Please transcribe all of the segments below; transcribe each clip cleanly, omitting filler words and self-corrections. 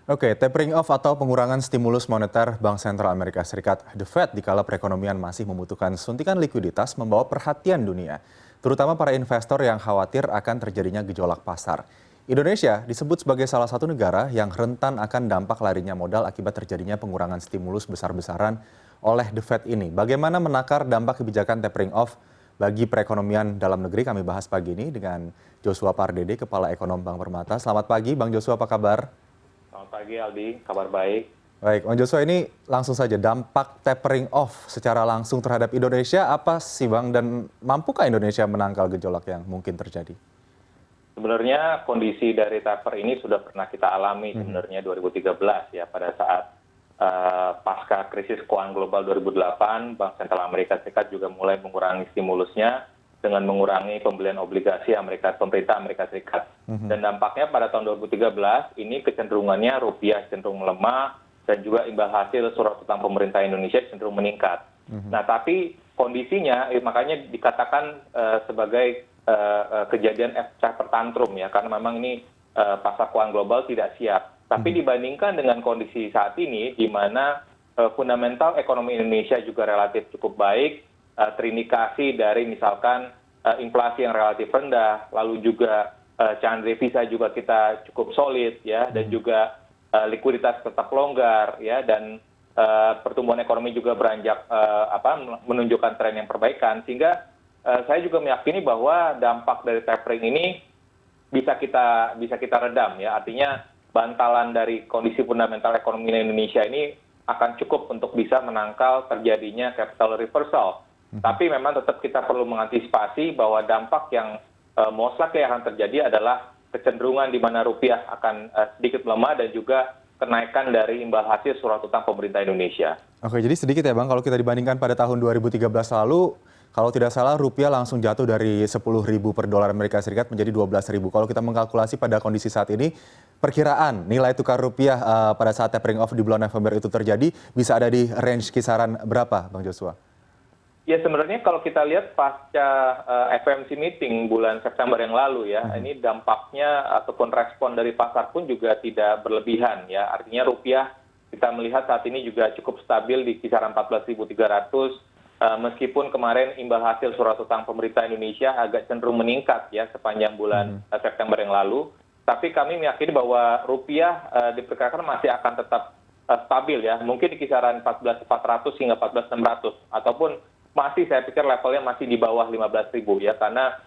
Oke, tapering off atau pengurangan stimulus moneter Bank Sentral Amerika Serikat, The Fed, dikala perekonomian masih membutuhkan suntikan likuiditas membawa perhatian dunia, terutama para investor yang khawatir akan terjadinya gejolak pasar. Indonesia disebut sebagai salah satu negara yang rentan akan dampak larinya modal akibat terjadinya pengurangan stimulus besar-besaran oleh The Fed ini. Bagaimana menakar dampak kebijakan tapering off bagi perekonomian dalam negeri? Kami bahas pagi ini dengan Joshua Pardede, Kepala Ekonom Bank Permata. Selamat pagi, Bang Joshua, apa kabar? Selamat pagi Aldi, kabar baik. Baik, Bang Joshua, ini langsung saja dampak tapering off secara langsung terhadap Indonesia apa sih Bang, dan mampukah Indonesia menangkal gejolak yang mungkin terjadi? Sebenarnya kondisi dari taper ini sudah pernah kita alami sebenarnya 2013 ya, pada saat pasca krisis keuangan global 2008, Bank Sentral Amerika Serikat juga mulai mengurangi stimulusnya dengan mengurangi pembelian obligasi pemerintah Amerika Serikat. Dan dampaknya pada tahun 2013 ini kecenderungannya rupiah cenderung melemah dan juga imbal hasil surat utang pemerintah Indonesia cenderung meningkat. Nah, tapi kondisinya makanya dikatakan sebagai kejadian efek tantrum ya, karena memang ini pasar keuangan global tidak siap. Tapi dibandingkan dengan kondisi saat ini di mana fundamental ekonomi Indonesia juga relatif cukup baik, terindikasi dari misalkan inflasi yang relatif rendah, lalu juga cadangan devisa juga kita cukup solid ya, dan juga likuiditas tetap longgar ya, dan pertumbuhan ekonomi juga beranjak menunjukkan tren yang perbaikan, sehingga saya juga meyakini bahwa dampak dari tapering ini bisa kita redam ya, artinya bantalan dari kondisi fundamental ekonomi Indonesia ini akan cukup untuk bisa menangkal terjadinya capital reversal. Tapi memang tetap kita perlu mengantisipasi bahwa dampak yang most likely akan terjadi adalah kecenderungan di mana rupiah akan sedikit melemah dan juga kenaikan dari imbal hasil surat utang pemerintah Indonesia. Oke, jadi sedikit ya Bang, kalau kita dibandingkan pada tahun 2013 lalu, kalau tidak salah rupiah langsung jatuh dari 10.000 per dolar Amerika Serikat menjadi 12.000. Kalau kita mengkalkulasi pada kondisi saat ini, perkiraan nilai tukar rupiah pada saat tapering off di bulan November itu terjadi bisa ada di range kisaran berapa, Bang Joshua? Ya, sebenarnya kalau kita lihat pasca FOMC meeting bulan September yang lalu ya, ini dampaknya ataupun respon dari pasar pun juga tidak berlebihan ya. Artinya rupiah kita melihat saat ini juga cukup stabil di kisaran 14.300. Meskipun kemarin imbal hasil surat utang pemerintah Indonesia agak cenderung meningkat ya sepanjang bulan September yang lalu, tapi kami meyakini bahwa rupiah diperkirakan masih akan tetap stabil ya, mungkin di kisaran 14.400 hingga 14.600, ataupun masih saya pikir levelnya masih di bawah 15.000 ya, karena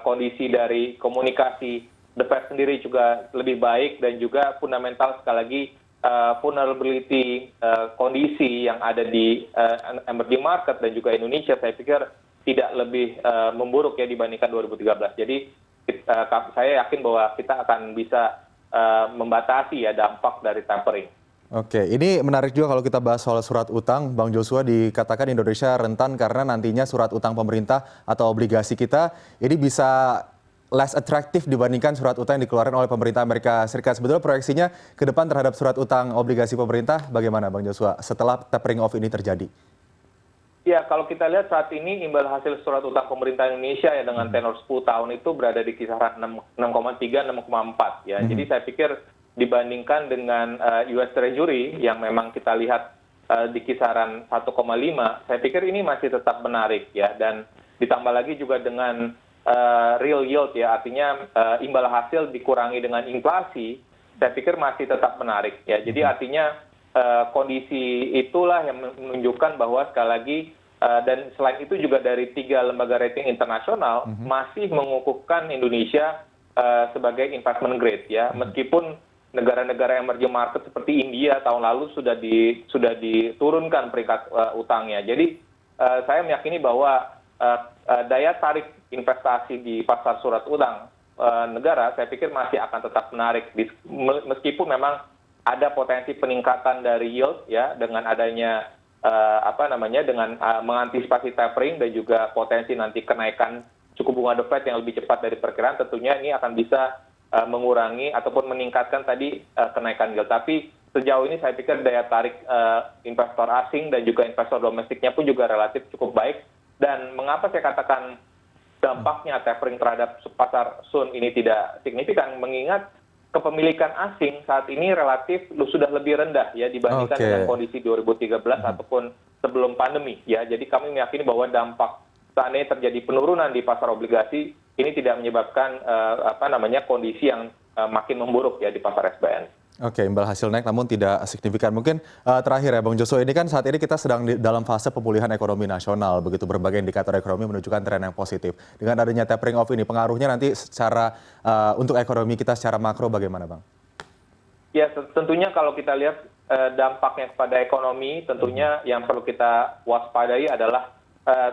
kondisi dari komunikasi The Fed sendiri juga lebih baik, dan juga fundamental sekali lagi vulnerability kondisi yang ada di emerging market dan juga Indonesia saya pikir tidak lebih memburuk ya dibandingkan 2013. Jadi saya yakin bahwa kita akan bisa membatasi ya dampak dari tapering. Oke, ini menarik juga kalau kita bahas soal surat utang. Bang Joshua, dikatakan Indonesia rentan karena nantinya surat utang pemerintah atau obligasi kita ini bisa less attractive dibandingkan surat utang yang dikeluarkan oleh pemerintah Amerika Serikat. Sebetulnya proyeksinya ke depan terhadap surat utang obligasi pemerintah bagaimana Bang Joshua setelah tapering off ini terjadi? Ya, kalau kita lihat saat ini imbal hasil surat utang pemerintah Indonesia ya dengan tenor 10 tahun itu berada di kisaran 6,3, 6,4 ya. Jadi saya pikir dibandingkan dengan US Treasury yang memang kita lihat di kisaran 1,5, saya pikir ini masih tetap menarik ya, dan ditambah lagi juga dengan real yield ya, artinya imbal hasil dikurangi dengan inflasi, saya pikir masih tetap menarik ya. Jadi artinya kondisi itulah yang menunjukkan bahwa sekali lagi dan selain itu juga dari 3 lembaga rating internasional masih mengukuhkan Indonesia sebagai investment grade ya, meskipun negara-negara emerging market seperti India tahun lalu sudah diturunkan peringkat utangnya. Jadi saya meyakini bahwa daya tarik investasi di pasar surat utang negara saya pikir masih akan tetap menarik meskipun memang ada potensi peningkatan dari yield ya dengan adanya dengan mengantisipasi tapering dan juga potensi nanti kenaikan suku bunga The Fed yang lebih cepat dari perkiraan. Tentunya ini akan bisa mengurangi ataupun meningkatkan tadi kenaikan yield. Tapi sejauh ini saya pikir daya tarik investor asing dan juga investor domestiknya pun juga relatif cukup baik. Dan mengapa saya katakan dampaknya tapering terhadap pasar sun ini tidak signifikan, mengingat kepemilikan asing saat ini relatif sudah lebih rendah ya dibandingkan dengan kondisi 2013 ataupun sebelum pandemi ya. Jadi kami meyakini bahwa dampak seandainya terjadi penurunan di pasar obligasi ini tidak menyebabkan kondisi yang makin memburuk ya di pasar SBN. Oke, imbal hasil naik namun tidak signifikan. Mungkin terakhir ya Bang Joshua, ini kan saat ini kita sedang dalam fase pemulihan ekonomi nasional, begitu berbagai indikator ekonomi menunjukkan tren yang positif. Dengan adanya tapering off ini, pengaruhnya nanti secara untuk ekonomi kita secara makro bagaimana Bang? Ya tentunya kalau kita lihat dampaknya kepada ekonomi, tentunya yang perlu kita waspadai adalah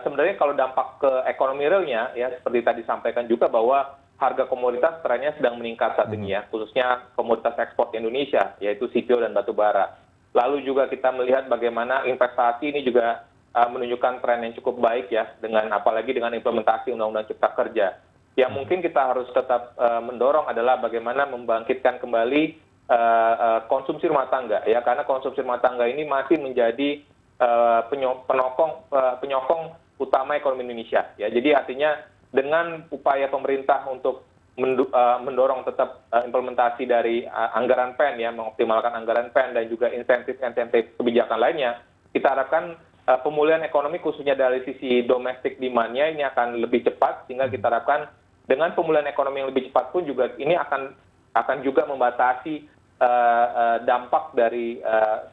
sebenarnya kalau dampak ke ekonomi realnya ya seperti tadi sampaikan juga bahwa harga komoditas trennya sedang meningkat saat ini ya, khususnya komoditas ekspor Indonesia, yaitu CPO dan batu bara. Lalu juga kita melihat bagaimana investasi ini juga menunjukkan tren yang cukup baik ya, apalagi dengan implementasi Undang-Undang Cipta Kerja. Yang mungkin kita harus tetap mendorong adalah bagaimana membangkitkan kembali konsumsi rumah tangga ya, karena konsumsi rumah tangga ini masih menjadi penyokong utama ekonomi Indonesia ya. Jadi artinya dengan upaya pemerintah untuk mendorong tetap implementasi dari anggaran PEN ya, mengoptimalkan anggaran PEN dan juga insentif-insentif kebijakan lainnya, kita harapkan pemulihan ekonomi khususnya dari sisi domestic demand-nya ini akan lebih cepat, sehingga kita harapkan dengan pemulihan ekonomi yang lebih cepat pun juga ini akan juga membatasi dampak dari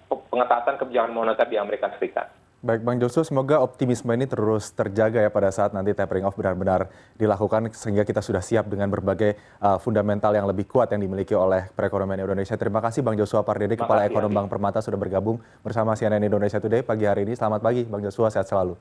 pengetatan kebijakan moneter di Amerika Serikat. Baik Bang Joshua, semoga optimisme ini terus terjaga ya pada saat nanti tapering off benar-benar dilakukan sehingga kita sudah siap dengan berbagai fundamental yang lebih kuat yang dimiliki oleh perekonomian Indonesia. Terima kasih Bang Joshua Pardede, Kepala Ekonom Bank Permata sudah bergabung bersama CNN Indonesia Today pagi hari ini. Selamat pagi Bang Joshua, sehat selalu.